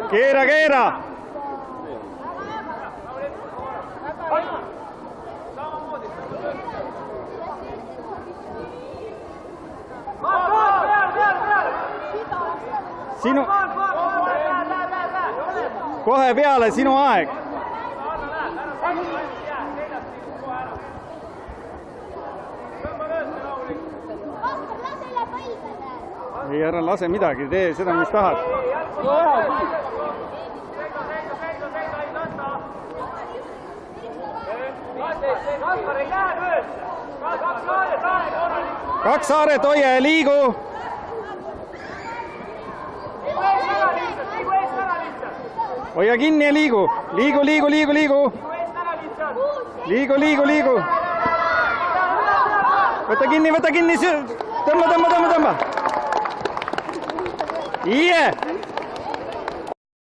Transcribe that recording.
Keera, keera! Sinu... Kohe peale, sinu aeg! Ei, ära lase midagi, tee seda, mis tahad. Kaks Saaret, hoia ja liigu! Hoia kinni ja liigu! Liigu, liigu, liigu, liigu! Liigu, liigu, liigu! Võta kinni, tõmba, tõmba, tõmba, tõmba! Iie!